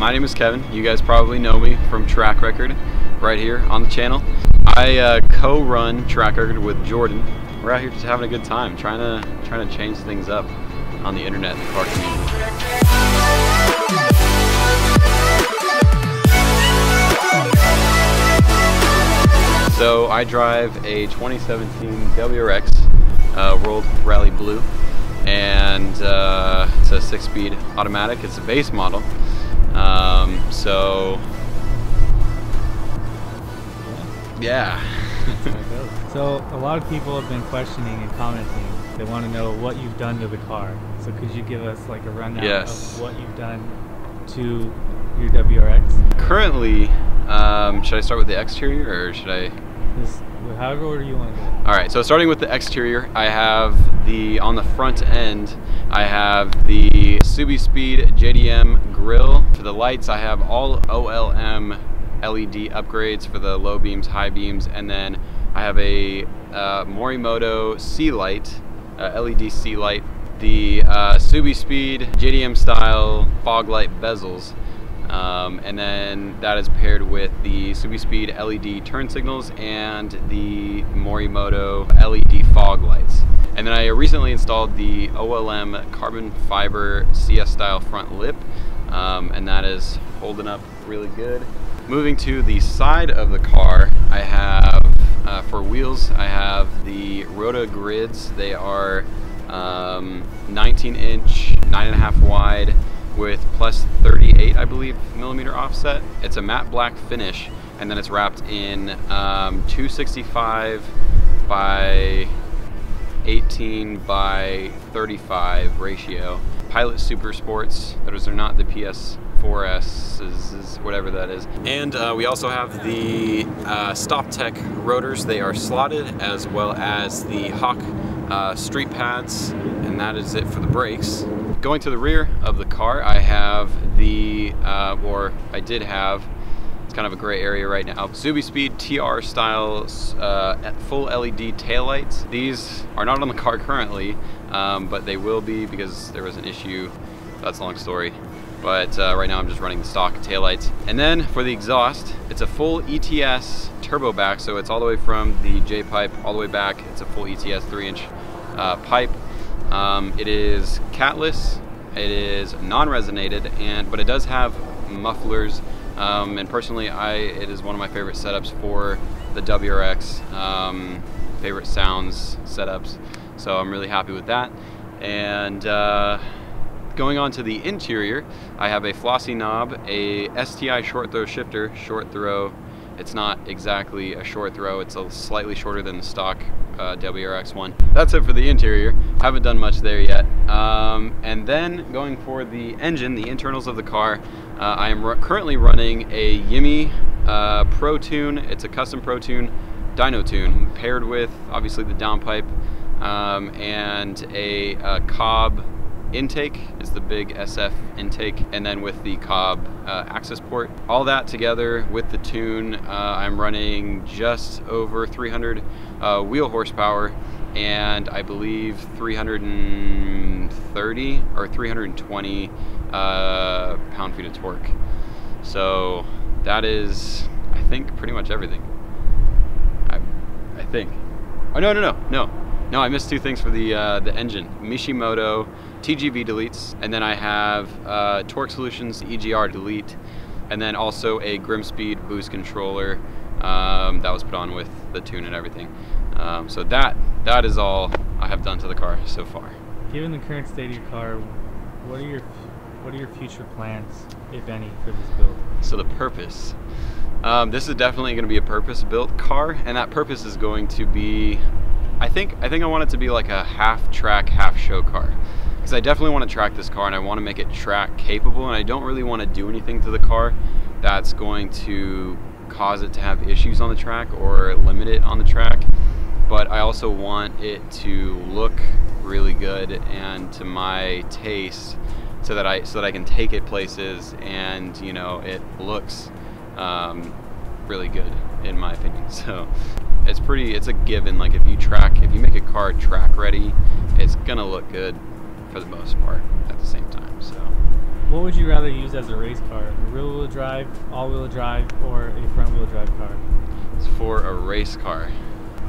My name is Kevin. You guys probably know me from Track Record right here on the channel. I co-run Track Record with Jordan. We're out here just having a good time, trying to change things up on the internet and the car community. So I drive a 2017 WRX World Rally Blue, and it's a 6-speed automatic. It's a base model. So yeah. So a lot of people have been questioning and commenting. They want to know what you've done to the car. So could you give us like a rundown of what you've done to your WRX? Currently, should I start with the exterior or should I? However order you want to go. All right, so starting with the exterior, I have on the front end, I have the Subispeed JDM grille. For the lights, I have all OLM LED upgrades for the low beams, high beams, and then I have a Morimoto C light, LED C light, the Subispeed JDM style fog light bezels. And then that is paired with the Subispeed LED turn signals and the Morimoto LED fog lights. And then I recently installed the OLM carbon fiber CS style front lip, and that is holding up really good. Moving to the side of the car, I have, for wheels, I have the Rota grids. They are 19-inch, 9.5 wide, with plus 38, I believe, millimeter offset. It's a matte black finish, and then it's wrapped in 265 by 18 by 35 ratio. PilotSuperSports, those are not the PS4S, whatever that is. And we also have the StopTech rotors. They are slotted, as well as the Hawk street pads, and that is it for the brakes. Going to the rear of the car, I have or I did have, it's kind of a gray area right now, Subispeed TR style full LED taillights. These are not on the car currently, but they will be because there was an issue. That's a long story. But right now I'm just running the stock taillights. And then for the exhaust, it's a full ETS turbo back, so it's all the way from the J pipe all the way back. It's a full ETS 3-inch pipe. It is catless, it is non-resonated, but it does have mufflers, and personally it is one of my favorite setups for the WRX, favorite sounds setups, so I'm really happy with that. And going on to the interior, I have a FlossyKnob, a STI short throw shifter. Short throw, it's not exactly a short throw, it's a slightly shorter than the stock WRX one. That's it for the interior. Haven't done much there yet. And then going for the engine, the internals of the car, I am currently running a Yimi Pro Tune. It's a custom Pro Tune dyno tune paired with obviously the downpipe, and a Cobb intake is the big SF intake, and then with the Cobb access port. All that together with the tune, I'm running just over 300 wheel horsepower, and I believe 330 or 320 pound-feet of torque. So that is, I think, pretty much everything. I think. Oh no, I missed two things for the engine. Morimoto TGV deletes, and then I have Torque Solutions EGR delete, and then also a Grimspeed boost controller that was put on with the tune and everything. So that is all I have done to the car so far. Given the current state of your car, what are your future plans, if any, for this build? So the purpose. This is definitely going to be a purpose-built car, and that purpose is going to be, I think I want it to be like a half-track, half-show car. Because I definitely want to track this car, and I want to make it track capable, and I don't really want to do anything to the car that's going to cause it to have issues on the track or limit it on the track. But I also want it to look really good and to my taste, so that I can take it places, and you know, it looks really good in my opinion. So it's a given. Like if you make a car track ready, it's gonna look good for the most part at the same time. So What would you rather use as a race car? A rear-wheel drive, all-wheel drive, or a front-wheel drive car? It's for a race car.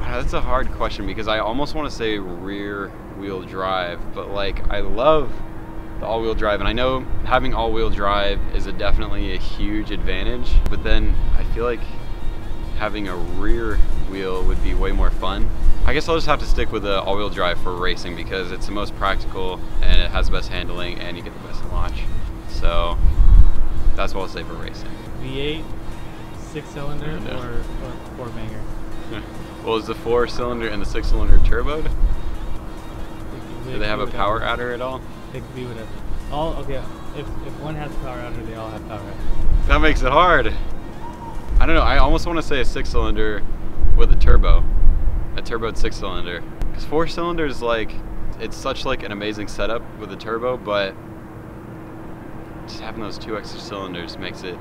That's a hard question because I almost want to say rear-wheel drive, but like I love the all-wheel drive, and I know having all-wheel drive is definitely a huge advantage, but then I feel like having a rear wheel would be way more fun. I guess I'll just have to stick with the all-wheel drive for racing because it's the most practical and it has the best handling and you get the best launch. So that's what I'll say for racing. V8, 6-cylinder, or 4-banger? Well, is the 4-cylinder and the 6-cylinder turboed? Do they have a power adder at all? It could be whatever. Okay, if one has a power adder, they all have power adder. That makes it hard. I don't know, I almost want to say a 6-cylinder with a turboed 6-cylinder. Because 4-cylinders, like, it's such like an amazing setup with a turbo, but just having those 2 extra cylinders makes it,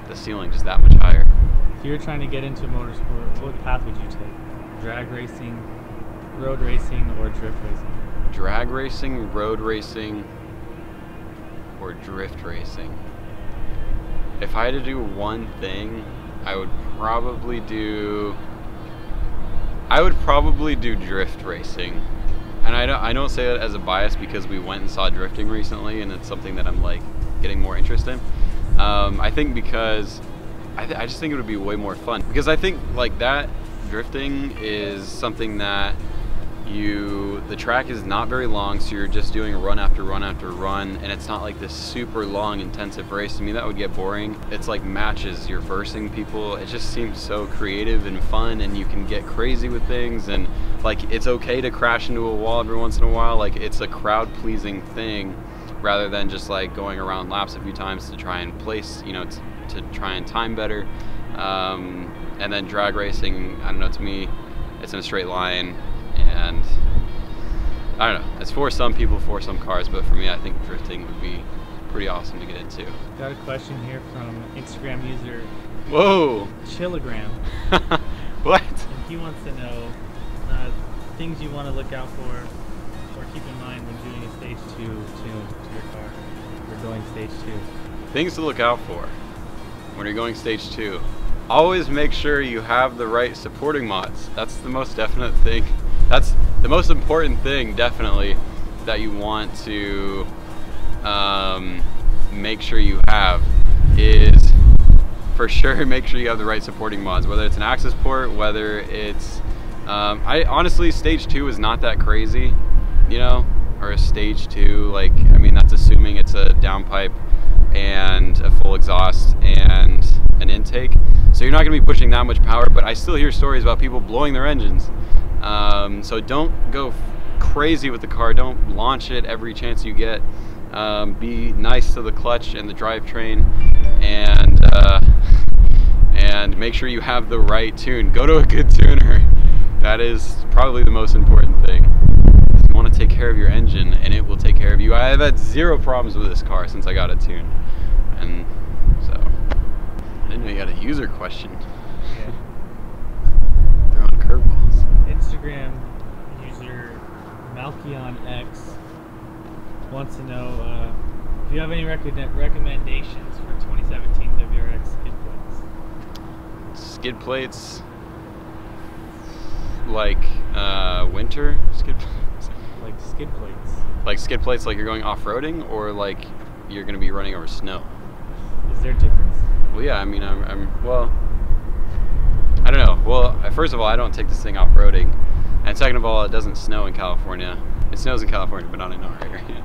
the ceiling just that much higher. If you were trying to get into motorsport, what path would you take? Drag racing, road racing, or drift racing? Drag racing, road racing, or drift racing. If I had to do one thing, I would probably do drift racing. And I don't say that as a bias because we went and saw drifting recently and it's something that I'm like getting more interest in. I think because I just think it would be way more fun, because I think like that drifting is something that the track is not very long, so you're just doing run after run after run, and it's not like this super long intensive race. To me that would get boring. It's like matches, you're versing people. It just seems so creative and fun, and you can get crazy with things, and like it's okay to crash into a wall every once in a while. Like it's a crowd pleasing thing rather than just like going around laps a few times to try and place, you know, to try and time better. And then drag racing, I don't know, to me it's in a straight line, and I don't know, it's for some people, for some cars, but for me I think drifting would be pretty awesome to get into. Got a question here from Instagram user Whoa! Chilogram. What? And he wants to know things you want to look out for or keep in mind when doing a stage 2 tune to your car, or going stage 2. Things to look out for when you're going stage 2. Always make sure you have the right supporting mods. That's the most definite thing. That's the most important thing, definitely, that you want to make sure you have, is for sure make sure you have the right supporting mods, whether it's an access port, whether it's I honestly, stage 2 is not that crazy, you know, or a stage 2, like, I mean, that's assuming it's a downpipe and a full exhaust and an intake, so you're not going to be pushing that much power, but I still hear stories about people blowing their engines. So don't go crazy with the car, don't launch it every chance you get. Be nice to the clutch and the drivetrain, and make sure you have the right tune. Go to a good tuner. That is probably the most important thing. You want to take care of your engine, and it will take care of you. I have had 0 problems with this car since I got it tuned, and so I didn't know you had a user question. Yeah. They're on curveballs. Instagram user MalkionX wants to know if you have any recommendations for 2017 WRX skid plates. Skid plates, like winter skid plates? Like skid plates. Like skid plates like you're going off-roading, or like you're going to be running over snow? Is there a difference? Well, yeah, I mean, well, I don't know. Well, first of all, I don't take this thing off-roading, and second of all, it doesn't snow in California. It snows in California, but not in our area.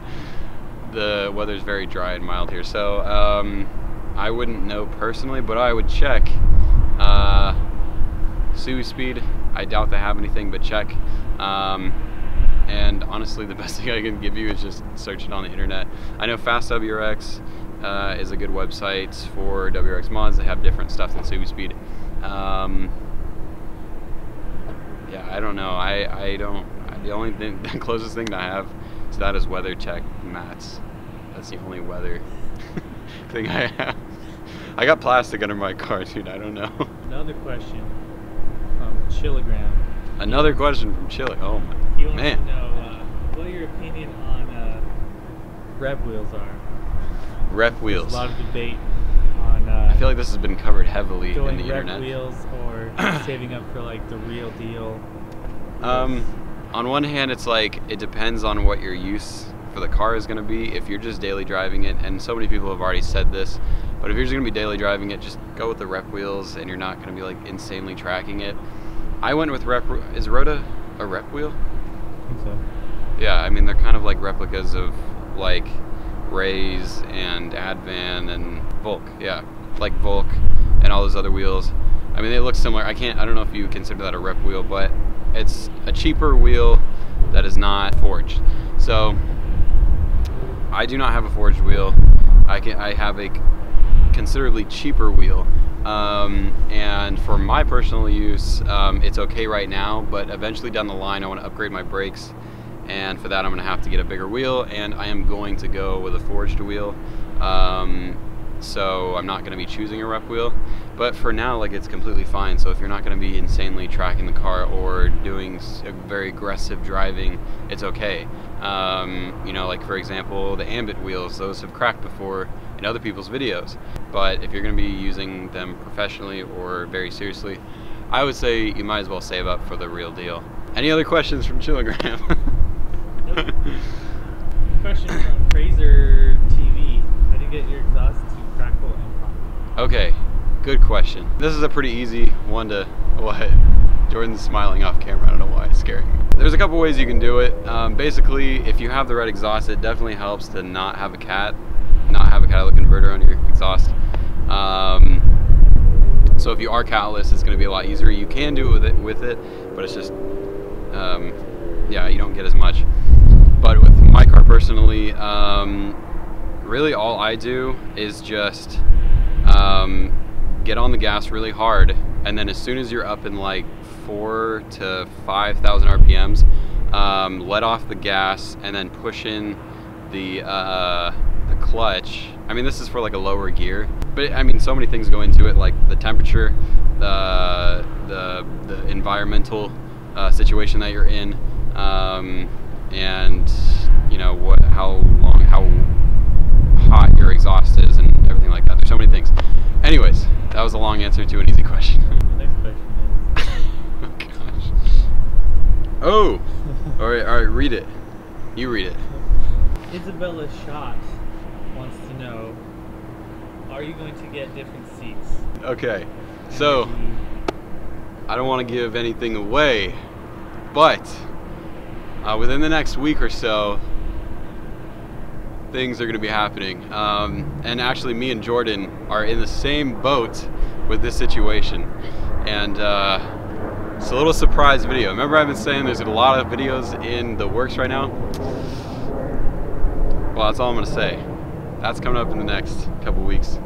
The weather's very dry and mild here, so I wouldn't know personally, but I would check Subispeed. I doubt they have anything, but check. And honestly, the best thing I can give you is just search it on the internet. I know Fast WRX is a good website for WRX mods. They have different stuff than Subispeed. Yeah, I don't know. I don't. The only thing, the closest thing that I have to that is WeatherTech mats. That's the only weather thing I have. I got plastic under my car, dude. I don't know. Another question from Chilogram. Another question from Chile. Oh my. He wants to know what your opinion on rev wheels are. Rep wheels. There's a lot of debate on. I feel like this has been covered heavily in the rep internet. wheels or saving up for like the real deal. On one hand, it's like it depends on what your use for the car is going to be. If you're just daily driving it, and so many people have already said this, but if you're just going to be daily driving it, just go with the rep wheels, and you're not going to be like insanely tracking it. I went with is Rota a rep wheel? I think so. Yeah, I mean they're kind of like replicas of like Rays and Advan and Volk. Yeah, like Volk and all those other wheels. I mean they look similar. I don't know if you consider that a rep wheel, but it's a cheaper wheel that is not forged. So I do not have a forged wheel. I have a considerably cheaper wheel, and for my personal use, it's okay right now, but eventually down the line I want to upgrade my brakes, and for that I'm going to have to get a bigger wheel, and I am going to go with a forged wheel. So I'm not going to be choosing a rep wheel, but for now, like, it's completely fine. So if you're not going to be insanely tracking the car or doing very aggressive driving, it's okay. You know, like for example, the ambit wheels, those have cracked before in other people's videos. But if you're going to be using them professionally or very seriously, I would say you might as well save up for the real deal. Any other questions from Chillagram? Nope. Question from Fraser TV. How do you get your exhaust to crackle and pop? Okay, good question. This is a pretty easy one to, what? Jordan's smiling off camera, I don't know why, it's scaring me. There's a couple ways you can do it. Basically, if you have the red exhaust, it definitely helps to not have a catalytic converter on your exhaust. So if you are catalyst, it's going to be a lot easier. You can do it with it, but it's just, yeah, you don't get as much. But with my car personally, really all I do is just get on the gas really hard, and then as soon as you're up in like 4,000 to 5,000 RPMs, let off the gas and then push in the clutch. I mean, this is for like a lower gear, but I mean, so many things go into it, like the temperature, the environmental situation that you're in, and you know how hot your exhaust is and everything like that. There's so many things. Anyways, that was a long answer to an easy question. The next question is... Oh gosh. Oh! Alright, read it. You read it. Isabella Schott wants to know, are you going to get different seats? Okay, so I don't want to give anything away, but within the next week or so, things are going to be happening. And actually, me and Jordan are in the same boat with this situation. And it's a little surprise video. Remember, I've been saying there's a lot of videos in the works right now? Well, that's all I'm going to say. That's coming up in the next couple weeks.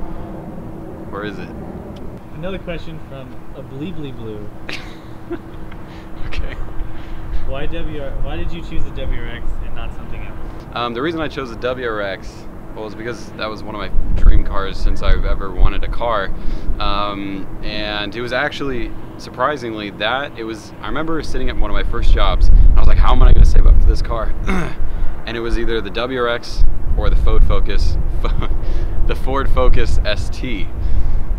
Where is it? Another question from a Bleebly Blue. Okay. Why did you choose the WRX and not something else? The reason I chose the WRX was because that was one of my dream cars since I've ever wanted a car. And it was actually, surprisingly, I remember sitting at one of my first jobs, and I was like, how am I going to save up for this car? And it was either the WRX or the Ford Focus ST.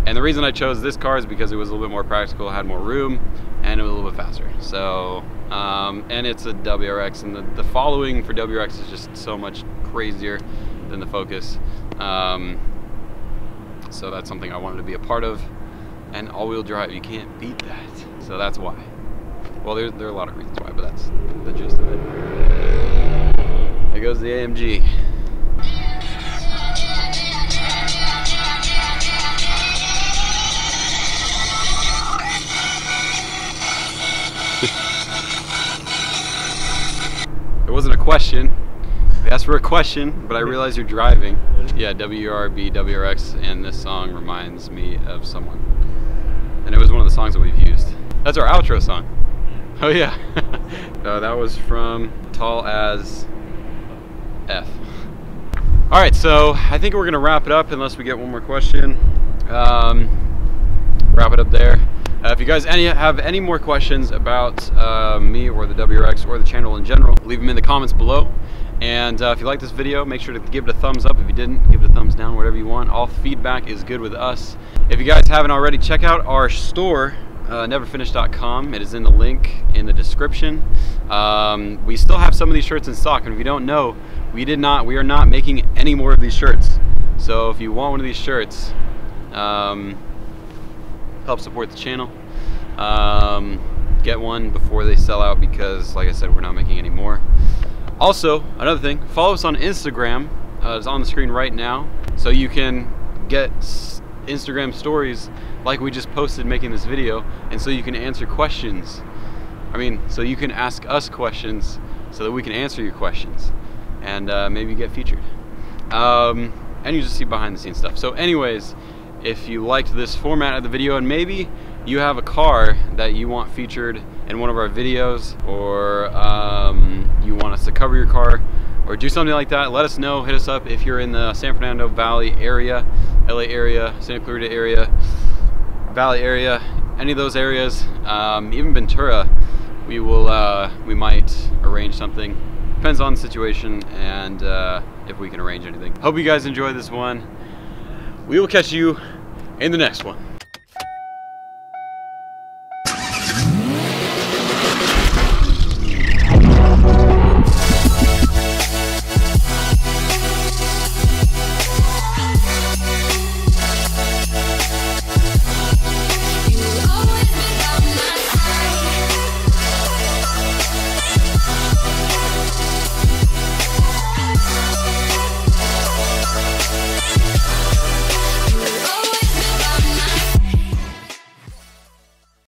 And the reason I chose this car is because it was a little bit more practical, had more room, and it was a little bit faster. So, and it's a WRX, and the following for WRX is just so much crazier than the Focus. So that's something I wanted to be a part of. And all-wheel drive, you can't beat that. So that's why. Well, there are a lot of reasons why, but that's the gist of it. There goes the AMG. It wasn't a question. I asked for a question, but I realized you're driving. Yeah, WRX, and this song reminds me of someone. And it was one of the songs that we've used. That's our outro song. Oh yeah. That was from Tall As F. Alright, so I think we're gonna wrap it up unless we get one more question. Wrap it up there. If you guys have any more questions about me or the WRX or the channel in general, leave them in the comments below. And if you like this video, make sure to give it a thumbs up. If you didn't, give it a thumbs down, whatever you want. All feedback is good with us. If you guys haven't already, check out our store, neverfinish.com. It is in the link in the description. We still have some of these shirts in stock, and if you don't know, we are not making any more of these shirts. So if you want one of these shirts, help support the channel. Get one before they sell out, because like I said, we're not making any more. Also, another thing, follow us on Instagram. It's on the screen right now, so you can get Instagram stories like we just posted making this video, and so you can answer questions. So you can ask us questions so that we can answer your questions, and maybe get featured. And you just see behind the scenes stuff. So anyways, if you liked this format of the video, and maybe you have a car that you want featured in one of our videos, or you want us to cover your car or do something like that, let us know. Hit us up if you're in the San Fernando Valley area, LA area, Santa Clarita area, Valley area, any of those areas, even Ventura. We might arrange something. Depends on the situation and if we can arrange anything. Hope you guys enjoyed this one. We will catch you in the next one.